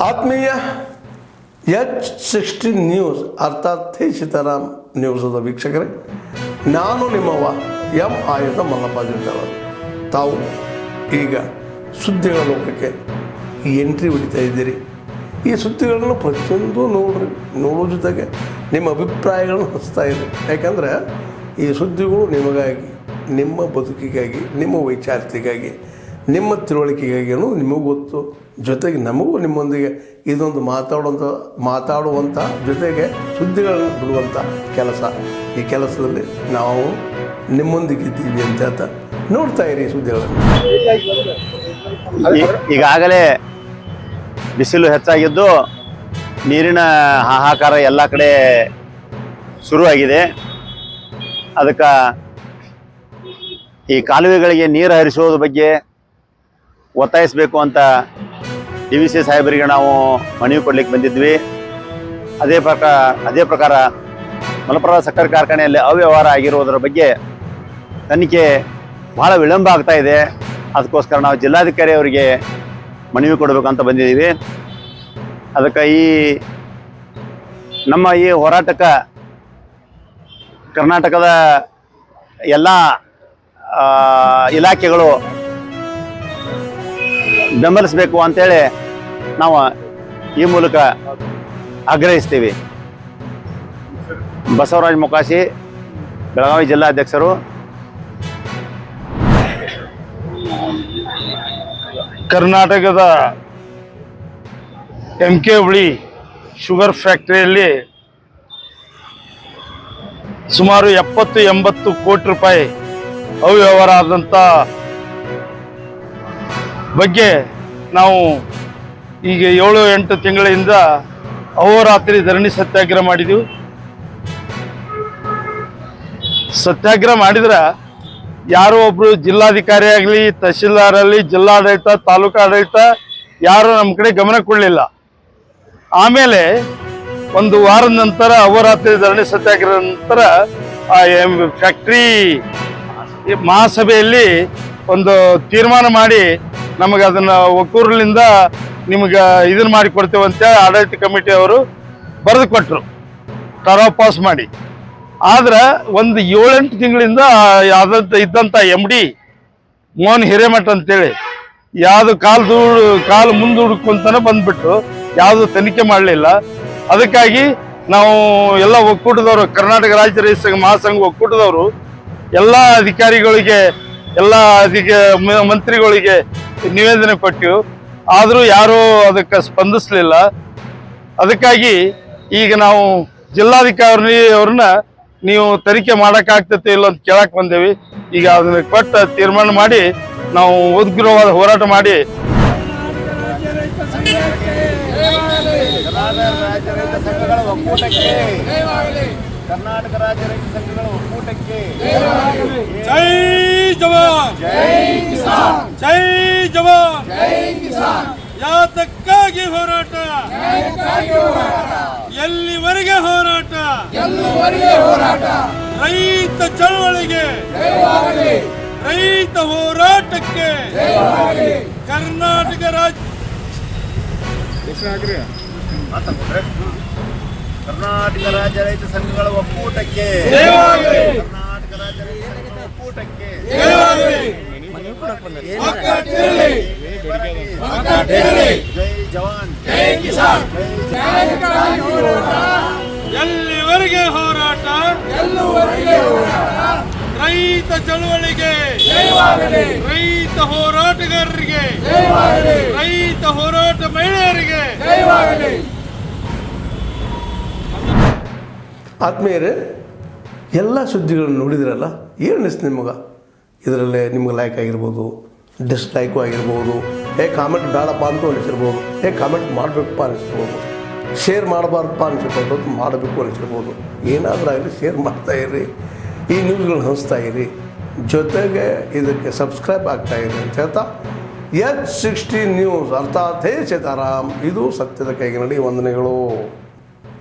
ಆತ್ಮೀಯ H16 news ಅರ್ಥಾತ್ ಸೀತಾರಾಮ್ ನ್ಯೂಸದ ವೀಕ್ಷಕರೇ, ನಾನು ನಿಮ್ಮವ ಎಂ ಆಯುಧ ಮಲ್ಲಪ್ಪ ಜಿಂದಾಲ್. ತಾವು ಈಗ ಸುದ್ದಿಗಳ ಲೋಕಕ್ಕೆ ಎಂಟ್ರಿ ಹೊಡಿತಾ ಇದ್ದೀರಿ. ಈ ಸುದ್ದಿಗಳನ್ನು ಪ್ರತಿಯೊಂದು ನೋಡೋ ಜೊತೆಗೆ ನಿಮ್ಮ ಅಭಿಪ್ರಾಯಗಳನ್ನು ಹಂಚ್ತಾ ಇರಿ. ಯಾಕಂದರೆ ಈ ಸುದ್ದಿಗಳು ನಿಮಗಾಗಿ, ನಿಮ್ಮ ಬದುಕಿಗಾಗಿ, ನಿಮ್ಮ ವೈಚಾರಿಕೆಗಾಗಿ, ನಿಮ್ಮ ತಿಳುವಳಿಕೆಗಾಗಿಯೂ ನಿಮಗೂ ಗೊತ್ತು. ಜೊತೆಗೆ ನಮಗೂ ನಿಮ್ಮೊಂದಿಗೆ ಇದೊಂದು ಮಾತಾಡುವಂಥ ಜೊತೆಗೆ ಸುದ್ದಿಗಳನ್ನು ಬಿಡುವಂಥ ಕೆಲಸ. ಈ ಕೆಲಸದಲ್ಲಿ ನಾವು ನಿಮ್ಮೊಂದಿಗಿದ್ದೀವಿ ಅಂತ ಹೇಳ್ತಾ ನೋಡ್ತಾ ಇರಿ ಸುದ್ದಿಗಳನ್ನು. ಈಗಾಗಲೇ ಬಿಸಿಲು ಹೆಚ್ಚಾಗಿದ್ದು ನೀರಿನ ಹಾಹಾಕಾರ ಎಲ್ಲ ಕಡೆ ಶುರುವಾಗಿದೆ. ಅದಕ್ಕೆ ಈ ಕಾಲುವೆಗಳಿಗೆ ನೀರು ಹರಿಸೋದ್ರ ಬಗ್ಗೆ ಒತ್ತಾಯಿಸಬೇಕು ಅಂತ DVC ಸಾಹೇಬರಿಗೆ ನಾವು ಮನವಿ ಕೊಡ್ಲಿಕ್ಕೆ ಬಂದಿದ್ವಿ. ಅದೇ ಪ್ರಕಾರ ಮಲಪ್ರಭಾ ಸಕ್ಕರೆ ಕಾರ್ಖಾನೆಯಲ್ಲಿ ಅವ್ಯವಹಾರ ಆಗಿರೋದ್ರ ಬಗ್ಗೆ ತನಿಖೆ ಭಾಳ ವಿಳಂಬ ಆಗ್ತಾ ಇದೆ. ಅದಕ್ಕೋಸ್ಕರ ನಾವು ಜಿಲ್ಲಾಧಿಕಾರಿ ಅವರಿಗೆ ಮನವಿ ಕೊಡಬೇಕಂತ ಬಂದಿದ್ದೀವಿ. ಅದಕ್ಕೆ ನಮ್ಮ ಈ ಹೋರಾಟಕ್ಕೆ ಕರ್ನಾಟಕದ ಎಲ್ಲ ಇಲಾಖೆಗಳು ಬೆಂಬಲಿಸಬೇಕು ಅಂತೇಳಿ ನಾವು ಈ ಮೂಲಕ ಆಗ್ರಹಿಸ್ತೀವಿ. ಬಸವರಾಜ ಮೊಕಾಶಿ, ಬೆಳಗಾವಿ ಜಿಲ್ಲಾಧ್ಯಕ್ಷರು. ಕರ್ನಾಟಕದ MK ಹುಳಿ ಶುಗರ್ ಫ್ಯಾಕ್ಟರಿಯಲ್ಲಿ ಸುಮಾರು 70-80 ಕೋಟಿ ರೂಪಾಯಿ ಅವ್ಯವಹಾರ ಆದಂಥ ಬಗ್ಗೆ ನಾವು ಈಗ 7-8 ತಿಂಗಳಿಂದ ಅಹೋರಾತ್ರಿ ಧರಣಿ ಸತ್ಯಾಗ್ರಹ ಮಾಡಿದೆವು. ಸತ್ಯಾಗ್ರಹ ಮಾಡಿದ್ರೆ ಯಾರೋ ಒಬ್ಬರು ಜಿಲ್ಲಾಧಿಕಾರಿ ಆಗಲಿ, ತಹಶೀಲ್ದಾರ್ ಆಗಲಿ, ಜಿಲ್ಲಾಡಳಿತ, ತಾಲೂಕು ಆಡಳಿತ ಯಾರು ನಮ್ಮ ಕಡೆ ಗಮನ ಕೊಡಲಿಲ್ಲ. ಆಮೇಲೆ ಒಂದು ವಾರದ ನಂತರ ಅಹೋರಾತ್ರಿ ಧರಣಿ ಸತ್ಯಾಗ್ರಹ ನಂತರ ಫ್ಯಾಕ್ಟ್ರಿ ಮಹಾಸಭೆಯಲ್ಲಿ ಒಂದು ತೀರ್ಮಾನ ಮಾಡಿ ನಮಗೆ ಅದನ್ನು ಒಕ್ಕೂರಲಿಂದ ನಿಮಗೆ ಇದನ್ನು ಮಾಡಿ ಕೊಡ್ತೇವೆ ಅಂತೇಳಿ ಆಡಳಿತ ಕಮಿಟಿ ಅವರು ಬರೆದು ಕೊಟ್ಟರು, ಟರಾವ್ ಪಾಸ್ ಮಾಡಿ. ಆದ್ರೆ ಒಂದು 7-8 ತಿಂಗಳಿಂದ ಇದ್ದಂಥ MD ಮೋಹನ್ ಹಿರೇಮಠ ಅಂತೇಳಿ ಯಾವುದು ಕಾಲು ಮುಂದೆ ಹುಡುಕೊಂತಾನೆ ಬಂದ್ಬಿಟ್ಟು ಯಾವುದು ತನಿಖೆ ಮಾಡಲಿಲ್ಲ. ಅದಕ್ಕಾಗಿ ನಾವು ಎಲ್ಲ ಒಕ್ಕೂಟದವರು, ಕರ್ನಾಟಕ ರಾಜ್ಯ ರೈತ ಸಂಘ ಮಹಾಸಂಘ ಒಕ್ಕೂಟದವರು ಎಲ್ಲ ಅಧಿಕಾರಿಗಳಿಗೆ, ಎಲ್ಲ ಮಂತ್ರಿಗಳಿಗೆ ನಿವೇದನೆ ಕೊಟ್ಟಿವು. ಆದರೂ ಯಾರೂ ಅದಕ್ಕೆ ಸ್ಪಂದಿಸಲಿಲ್ಲ. ಅದಕ್ಕಾಗಿ ಈಗ ನಾವು ಜಿಲ್ಲಾಧಿಕಾರಿ ಅವ್ರನ್ನ ನೀವು ತನಿಖೆ ಮಾಡೋಕ್ಕಾಗ್ತೈತೆ ಇಲ್ಲ ಅಂತ ಕೇಳಕ್ಕೆ ಬಂದೇವಿ. ಈಗ ಅದನ್ನ ಕೊಟ್ಟು ತೀರ್ಮಾನ ಮಾಡಿ ನಾವು ಉಗ್ರವಾದ ಹೋರಾಟ ಮಾಡಿ ಕರ್ನಾಟಕ ರಾಜ್ಯ ರೈತ ಸಂಘಗಳ ಒಕ್ಕೂಟಕ್ಕೆ ಜೈ ಜವಾನ್, ಜೈ ಕಿಸಾನ್, ಜೈ ಜವಾನ್, ಜೈ ಕಿಸಾನ್. ಯಾತಕ್ಕಾಗಿ ಹೋರಾಟ, ಎಲ್ಲಿವರೆಗೆ ಹೋರಾಟ, ರೈತ ಚಳವಳಿಗೆ, ರೈತ ಹೋರಾಟಕ್ಕೆ ಕರ್ನಾಟಕ ರಾಜ್ಯ ಕರ್ನಾಟಕ ರಾಜ್ಯ ರೈತ ಸಂಘಗಳ ಒಕ್ಕೂಟಕ್ಕೆ, ಕರ್ನಾಟಕ ರಾಜ್ಯ ರೈತ ಸಂಘಗಳ ಒಕ್ಕೂಟಕ್ಕೆ ಜೈ ಜವಾನ್, ಜೈ ಕಿಸಾನ್. ಎಲ್ಲಿವರೆಗೆ ಹೋರಾಟ, ರೈತ ಚಳವಳಿಗೆ, ರೈತ ಹೋರಾಟಗಾರರಿಗೆ, ರೈತ ಹೋರಾಟ ಮಹಿಳೆಯರಿಗೆ. ಆತ್ಮೀಯರೇ, ಎಲ್ಲ ಸುದ್ದಿಗಳನ್ನು ನೋಡಿದ್ರಲ್ಲ, ಏನು ಅನಿಸ್ತು ನಿಮಗೆ? ಇದರಲ್ಲೇ ನಿಮ್ಗೆ ಲೈಕ್ ಆಗಿರ್ಬೋದು, ಡಿಸ್ಲೈಕು ಆಗಿರ್ಬೋದು, ಕಾಮೆಂಟ್ ಬೇಡಪ್ಪ ಅಂತ ಅನಿಸಿರ್ಬೋದು, ಕಾಮೆಂಟ್ ಮಾಡಬೇಕಪ್ಪ ಅನಿಸಿರ್ಬೋದು, ಶೇರ್ ಮಾಡಬಾರ್ದಪ್ಪ ಅನಿಸಿರ್ಬೋದು, ಮಾಡಬೇಕು ಅನಿಸಿರ್ಬೋದು. ಏನಾದರೂ ಆಗಲಿ ಶೇರ್ ಮಾಡ್ತಾಯಿರಿ, ಈ ನ್ಯೂಸ್ಗಳನ್ನ ಹಂಚ್ತಾ ಇರಿ, ಜೊತೆಗೆ ಇದಕ್ಕೆ ಸಬ್ಸ್ಕ್ರೈಬ್ ಆಗ್ತಾಯಿರಿ ಅಂತ ಹೇಳ್ತಾ H16 ನ್ಯೂಸ್ ಅರ್ಥಾತ್ ಸೀತಾರಾಮ್, ಇದು ಸತ್ಯದ ಕೈಗೆ ನಡಿ. ವಂದನೆಗಳು.